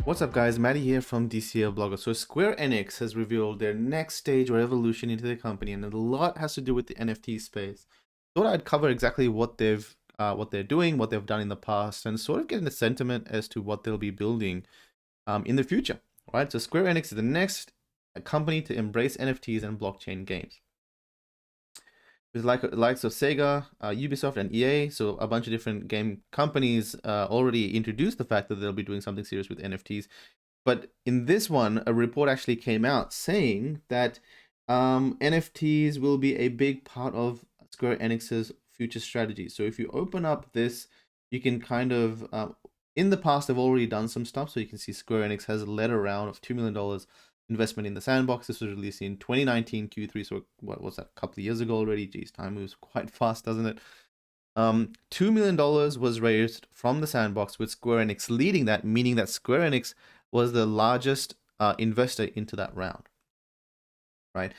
What's up guys, Maddie here from DCL Blogger. So Square Enix has revealed their next stage or evolution into the company, and a lot has to do with the NFT space. Thought I'd cover exactly what they're doing, what they've done in the past, and sort of get a sentiment as to what they'll be building in the future. Right? So Square Enix is the next company to embrace NFTs and blockchain games. With likes of Sega, Ubisoft, and EA, so a bunch of different game companies already introduced the fact that they'll be doing something serious with NFTs. But in this one, a report actually came out saying that NFTs will be a big part of Square Enix's future strategy. So if you open up this, you can kind of, in the past, they've already done some stuff. So you can see Square Enix has led a round of $2 million investment in the sandbox. This was released in 2019 Q3. So what was that, a couple of years ago already? Geez, time moves quite fast, doesn't it? $2 million was raised from the sandbox, with Square Enix leading that, meaning that Square Enix was the largest investor into that round, right?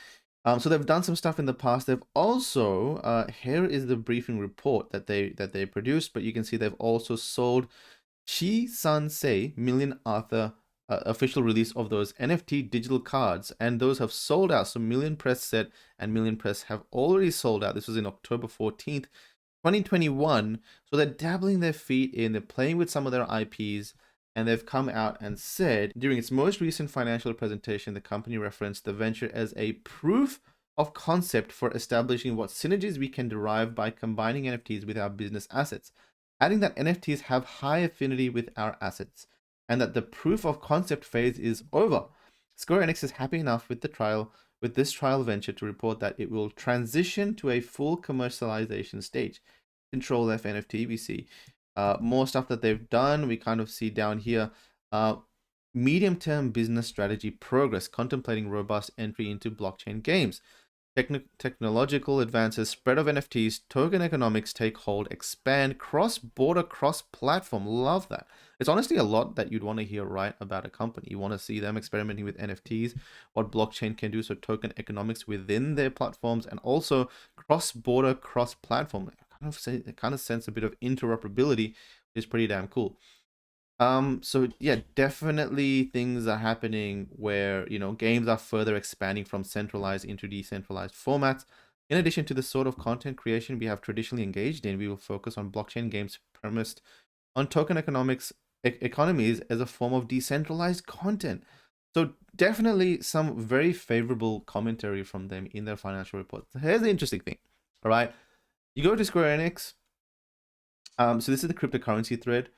So they've done some stuff in the past. They've also, here is the briefing report that they produced, but you can see they've also sold Chi San Sei Million Arthur official release of those NFT digital cards, and those have sold out. So Million Press set and Million Press have already sold out. This was in October 14th, 2021. So they're dabbling their feet in, they're playing with some of their IPs, and they've come out and said during its most recent financial presentation, the company referenced the venture as a proof of concept for establishing what synergies we can derive by combining NFTs with our business assets, adding that NFTs have high affinity with our assets, and that the proof of concept phase is over. Square Enix is happy enough with this trial venture to report that it will transition to a full commercialization stage. Control F NFT, we see more stuff that they've done. We kind of see down here medium-term business strategy progress, contemplating robust entry into blockchain games. Technological advances, spread of NFTs, token economics take hold, expand, cross-border, cross-platform. Love that. It's honestly a lot that you'd want to hear right about a company. You want to see them experimenting with NFTs, what blockchain can do, so token economics within their platforms, and also cross-border, cross-platform. Kind of sense a bit of interoperability, which is pretty damn cool. So yeah, definitely things are happening where, you know, games are further expanding from centralized into decentralized formats. In addition to the sort of content creation we have traditionally engaged in, we will focus on blockchain games premised on token economies as a form of decentralized content. So definitely some very favorable commentary from them in their financial report. Here's the interesting thing, all right? You go to Square Enix. So this is the cryptocurrency thread,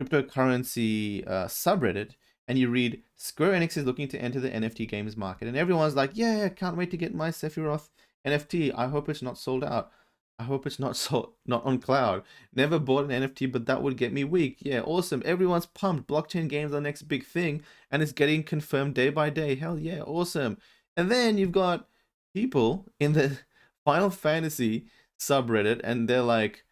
cryptocurrency subreddit, and you read Square Enix is looking to enter the NFT games market, and everyone's like, yeah, can't wait to get my Sephiroth NFT. I hope it's not sold out. I hope it's not on cloud. Never bought an NFT, but that would get me weak. Yeah, awesome. Everyone's pumped. Blockchain games are the next big thing, and it's getting confirmed day by day. Hell yeah, awesome. And then you've got people in the Final Fantasy subreddit, and they're like,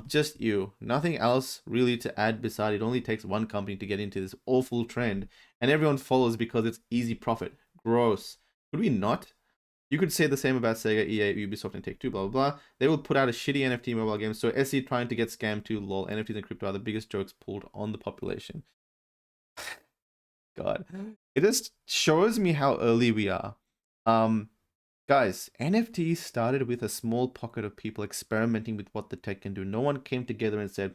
just you, nothing else really to add beside it only takes one company to get into this awful trend, and everyone follows because it's easy profit. Gross. Could we not? You could say the same about Sega, EA, Ubisoft, and Take-Two, blah, blah, blah. They will put out a shitty NFT mobile game, so SE trying to get scammed too, lol. NFTs and crypto are the biggest jokes pulled on the population. God. It just shows me how early we are. Guys, NFTs started with a small pocket of people experimenting with what the tech can do. No one came together and said,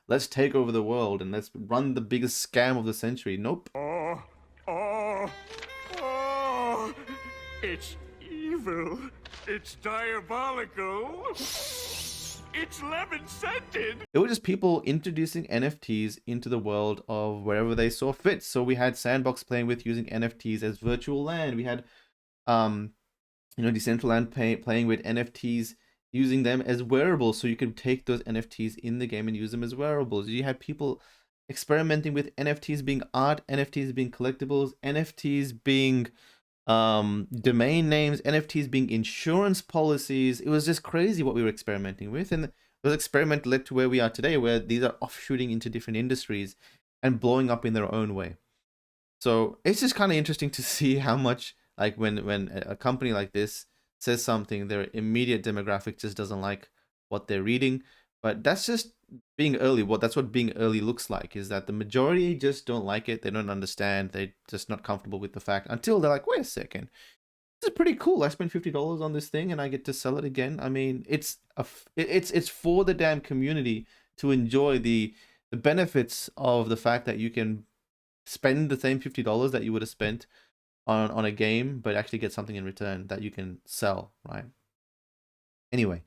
let's take over the world and let's run the biggest scam of the century. Nope. Oh, it's evil. It's diabolical. It's lemon-scented. It was just people introducing NFTs into the world of wherever they saw fit. So we had Sandbox playing with using NFTs as virtual land. We had, Decentraland playing with NFTs, using them as wearables, so you could take those NFTs in the game and use them as wearables. You had people experimenting with NFTs being art, NFTs being collectibles, NFTs being domain names, NFTs being insurance policies. It was just crazy what we were experimenting with, and those experiments led to where we are today, where these are offshooting into different industries and blowing up in their own way. So it's just kind of interesting to see how much, like, when a company like this says something, their immediate demographic just doesn't like what they're reading. But that's just being early. That's what being early looks like, is that the majority just don't like it. They don't understand. They're just not comfortable with the fact until they're like, wait a second, this is pretty cool. I spent $50 on this thing and I get to sell it again. I mean, it's for the damn community to enjoy the benefits of the fact that you can spend the same $50 that you would have spent on a game, but actually get something in return that you can sell, right? Anyway,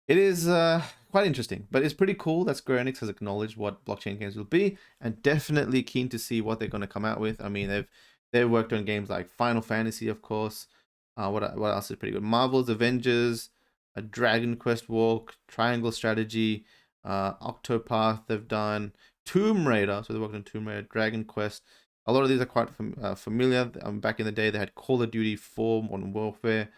it is quite interesting, but it's pretty cool that Square Enix has acknowledged what blockchain games will be, and definitely keen to see what they're going to come out with. I mean, they've worked on games like Final Fantasy, of course. What else is pretty good? Marvel's Avengers, a Dragon Quest Walk, Triangle Strategy, Octopath. They've done Tomb Raider, so they worked on Tomb Raider, Dragon Quest. A lot of these are quite familiar. Back in the day, they had Call of Duty 4, Modern Warfare.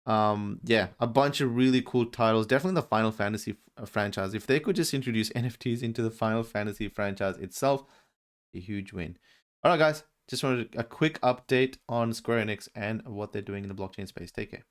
Yeah, a bunch of really cool titles. Definitely the Final Fantasy franchise. If they could just introduce NFTs into the Final Fantasy franchise itself, a huge win. All right, guys, just wanted a quick update on Square Enix and what they're doing in the blockchain space. Take care.